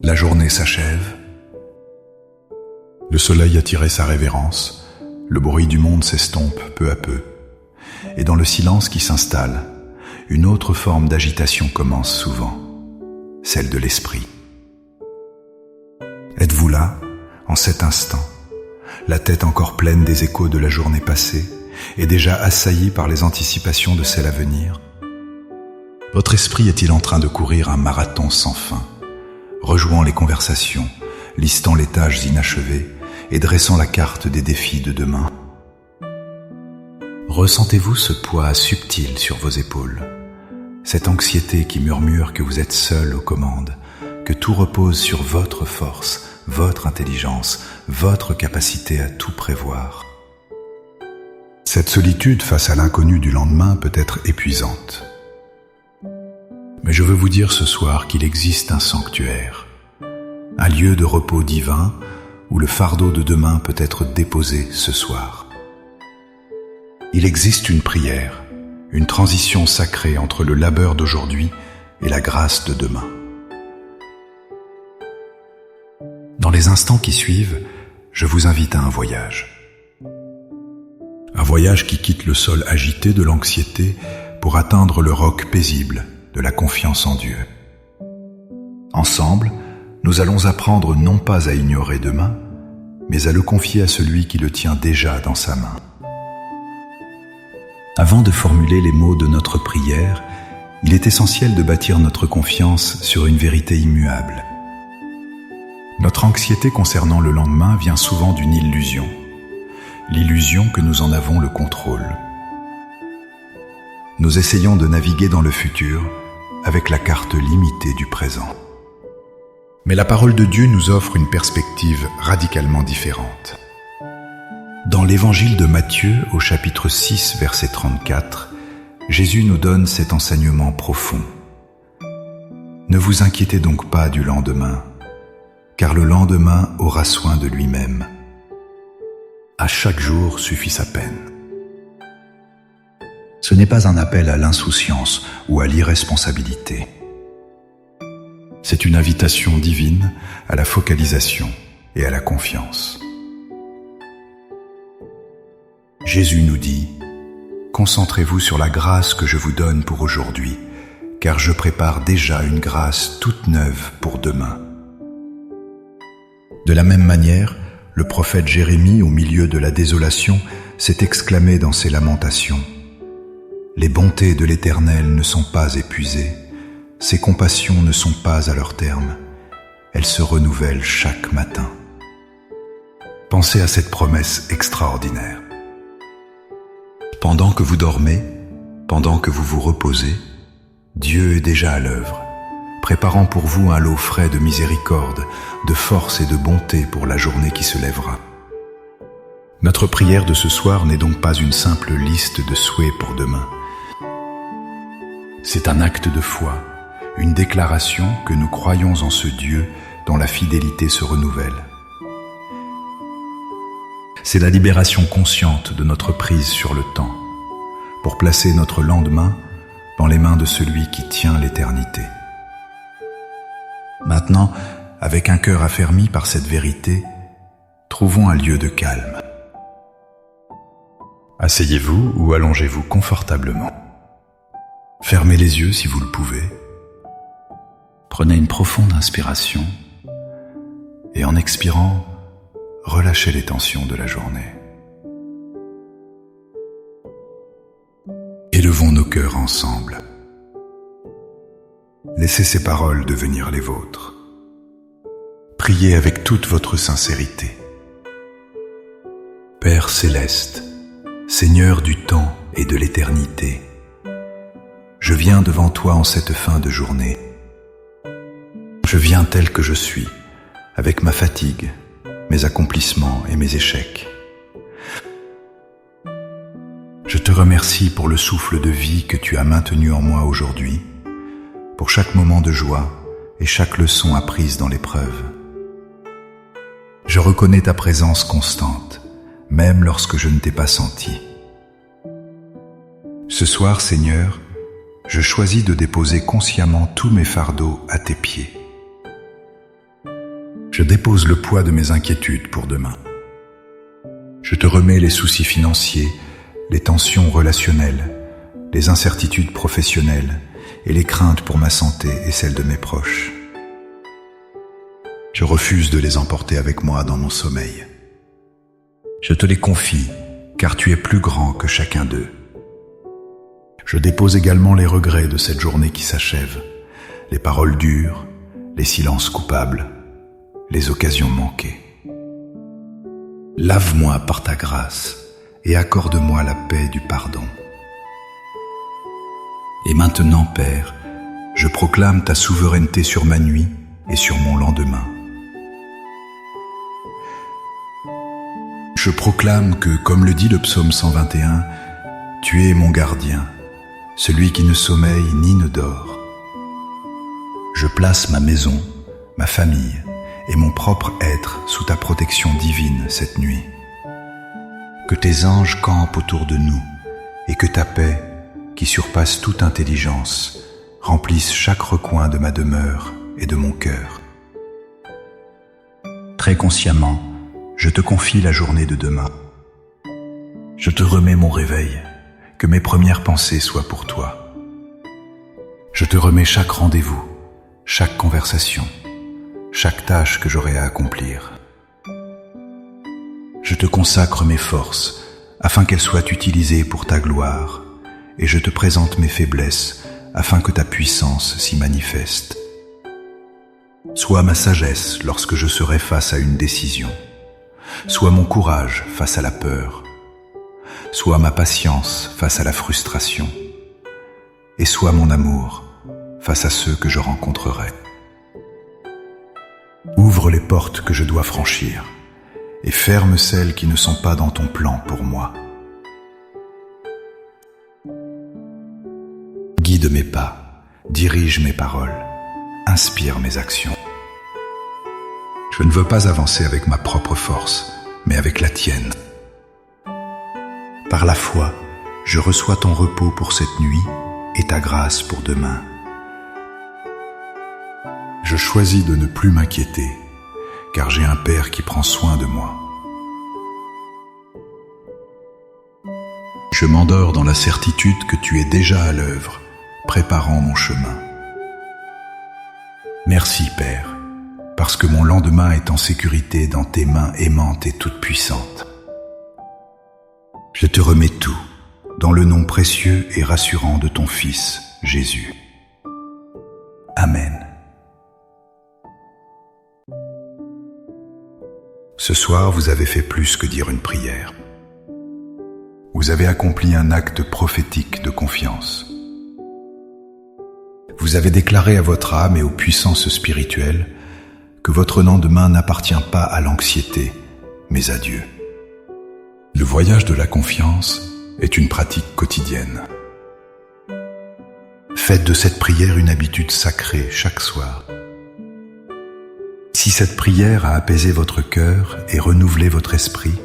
La journée s'achève. Le soleil a tiré sa révérence. Le bruit du monde s'estompe peu à peu. Et dans le silence qui s'installe, une autre forme d'agitation commence souvent, celle de l'esprit. Êtes-vous là, en cet instant, la tête encore pleine des échos de la journée passée et déjà assaillie par les anticipations de celle à venir? Votre esprit est-il en train de courir un marathon sans fin, rejouant les conversations, listant les tâches inachevées et dressant la carte des défis de demain? Ressentez-vous ce poids subtil sur vos épaules, cette anxiété qui murmure que vous êtes seul aux commandes, que tout repose sur votre force, votre intelligence, votre capacité à tout prévoir? Cette solitude face à l'inconnu du lendemain peut être épuisante. Mais je veux vous dire ce soir qu'il existe un sanctuaire, un lieu de repos divin où le fardeau de demain peut être déposé ce soir. Il existe une prière, une transition sacrée entre le labeur d'aujourd'hui et la grâce de demain. Dans les instants qui suivent, je vous invite à un voyage. Un voyage qui quitte le sol agité de l'anxiété pour atteindre le roc paisible de la confiance en Dieu. Ensemble, nous allons apprendre non pas à ignorer demain, mais à le confier à celui qui le tient déjà dans sa main. Avant de formuler les mots de notre prière, il est essentiel de bâtir notre confiance sur une vérité immuable. Notre anxiété concernant le lendemain vient souvent d'une illusion, l'illusion que nous en avons le contrôle. Nous essayons de naviguer dans le futur avec la carte limitée du présent. Mais la parole de Dieu nous offre une perspective radicalement différente. Dans l'évangile de Matthieu, au chapitre 6, verset 34, Jésus nous donne cet enseignement profond. Ne vous inquiétez donc pas du lendemain, car le lendemain aura soin de lui-même. À chaque jour suffit sa peine. Ce n'est pas un appel à l'insouciance ou à l'irresponsabilité. C'est une invitation divine à la focalisation et à la confiance. Jésus nous dit « Concentrez-vous sur la grâce que je vous donne pour aujourd'hui, car je prépare déjà une grâce toute neuve pour demain. » De la même manière, le prophète Jérémie, au milieu de la désolation, s'est exclamé dans ses lamentations « Les bontés de l'Éternel ne sont pas épuisées, ses compassions ne sont pas à leur terme, elles se renouvellent chaque matin. » Pensez à cette promesse extraordinaire. Pendant que vous dormez, pendant que vous vous reposez, Dieu est déjà à l'œuvre, préparant pour vous un lot frais de miséricorde, de force et de bonté pour la journée qui se lèvera. Notre prière de ce soir n'est donc pas une simple liste de souhaits pour demain. C'est un acte de foi, une déclaration que nous croyons en ce Dieu dont la fidélité se renouvelle. C'est la libération consciente de notre prise sur le temps, pour placer notre lendemain dans les mains de celui qui tient l'éternité. Maintenant, avec un cœur affermi par cette vérité, trouvons un lieu de calme. Asseyez-vous ou allongez-vous confortablement. Fermez les yeux si vous le pouvez. Prenez une profonde inspiration et en expirant, relâchez les tensions de la journée. Élevons nos cœurs ensemble. Laissez ces paroles devenir les vôtres. Priez avec toute votre sincérité. Père céleste, Seigneur du temps et de l'éternité, je viens devant toi en cette fin de journée. Je viens tel que je suis, avec ma fatigue, mes accomplissements et mes échecs. Je te remercie pour le souffle de vie que tu as maintenu en moi aujourd'hui, pour chaque moment de joie et chaque leçon apprise dans l'épreuve. Je reconnais ta présence constante, même lorsque je ne t'ai pas senti. Ce soir, Seigneur, je choisis de déposer consciemment tous mes fardeaux à tes pieds. Je dépose le poids de mes inquiétudes pour demain. Je te remets les soucis financiers, les tensions relationnelles, les incertitudes professionnelles et les craintes pour ma santé et celle de mes proches. Je refuse de les emporter avec moi dans mon sommeil. Je te les confie, car tu es plus grand que chacun d'eux. Je dépose également les regrets de cette journée qui s'achève, les paroles dures, les silences coupables, les occasions manquées. Lave-moi par ta grâce et accorde-moi la paix du pardon. Et maintenant, Père, je proclame ta souveraineté sur ma nuit et sur mon lendemain. Je proclame que, comme le dit le psaume 121, tu es mon gardien, celui qui ne sommeille ni ne dort. Je place ma maison, ma famille et mon propre être sous ta protection divine cette nuit. Que tes anges campent autour de nous et que ta paix, qui surpasse toute intelligence, remplisse chaque recoin de ma demeure et de mon cœur. Très consciemment, je te confie la journée de demain. Je te remets mon réveil, que mes premières pensées soient pour toi. Je te remets chaque rendez-vous, chaque conversation, chaque tâche que j'aurai à accomplir. Je te consacre mes forces, afin qu'elles soient utilisées pour ta gloire, et je te présente mes faiblesses, afin que ta puissance s'y manifeste. Sois ma sagesse lorsque je serai face à une décision. Sois mon courage face à la peur. Sois ma patience face à la frustration. Et sois mon amour face à ceux que je rencontrerai. Ouvre les portes que je dois franchir et ferme celles qui ne sont pas dans ton plan pour moi. Guide mes pas, dirige mes paroles, inspire mes actions. Je ne veux pas avancer avec ma propre force, mais avec la tienne. Par la foi, je reçois ton repos pour cette nuit et ta grâce pour demain. Je choisis de ne plus m'inquiéter, car j'ai un Père qui prend soin de moi. Je m'endors dans la certitude que tu es déjà à l'œuvre, préparant mon chemin. Merci, Père, parce que mon lendemain est en sécurité dans tes mains aimantes et toutes puissantes. Je te remets tout, dans le nom précieux et rassurant de ton Fils, Jésus. Amen. Ce soir, vous avez fait plus que dire une prière. Vous avez accompli un acte prophétique de confiance. Vous avez déclaré à votre âme et aux puissances spirituelles que votre lendemain n'appartient pas à l'anxiété, mais à Dieu. Le voyage de la confiance est une pratique quotidienne. Faites de cette prière une habitude sacrée chaque soir. Si cette prière a apaisé votre cœur et renouvelé votre esprit,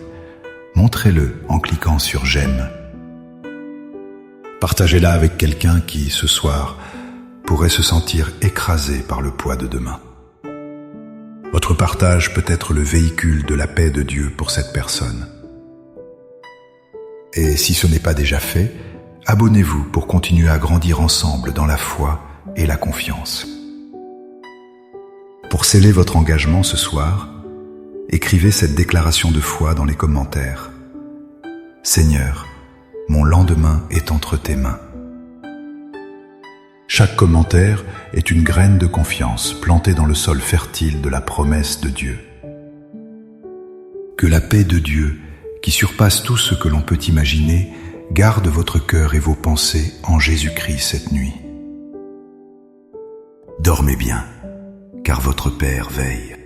montrez-le en cliquant sur « J'aime ». Partagez-la avec quelqu'un qui, ce soir, pourrait se sentir écrasé par le poids de demain. Votre partage peut être le véhicule de la paix de Dieu pour cette personne. Et si ce n'est pas déjà fait, abonnez-vous pour continuer à grandir ensemble dans la foi et la confiance. Pour sceller votre engagement ce soir, écrivez cette déclaration de foi dans les commentaires. Seigneur, mon lendemain est entre tes mains. Chaque commentaire est une graine de confiance plantée dans le sol fertile de la promesse de Dieu. Que la paix de Dieu, qui surpasse tout ce que l'on peut imaginer, garde votre cœur et vos pensées en Jésus-Christ cette nuit. Dormez bien, car votre Père veille.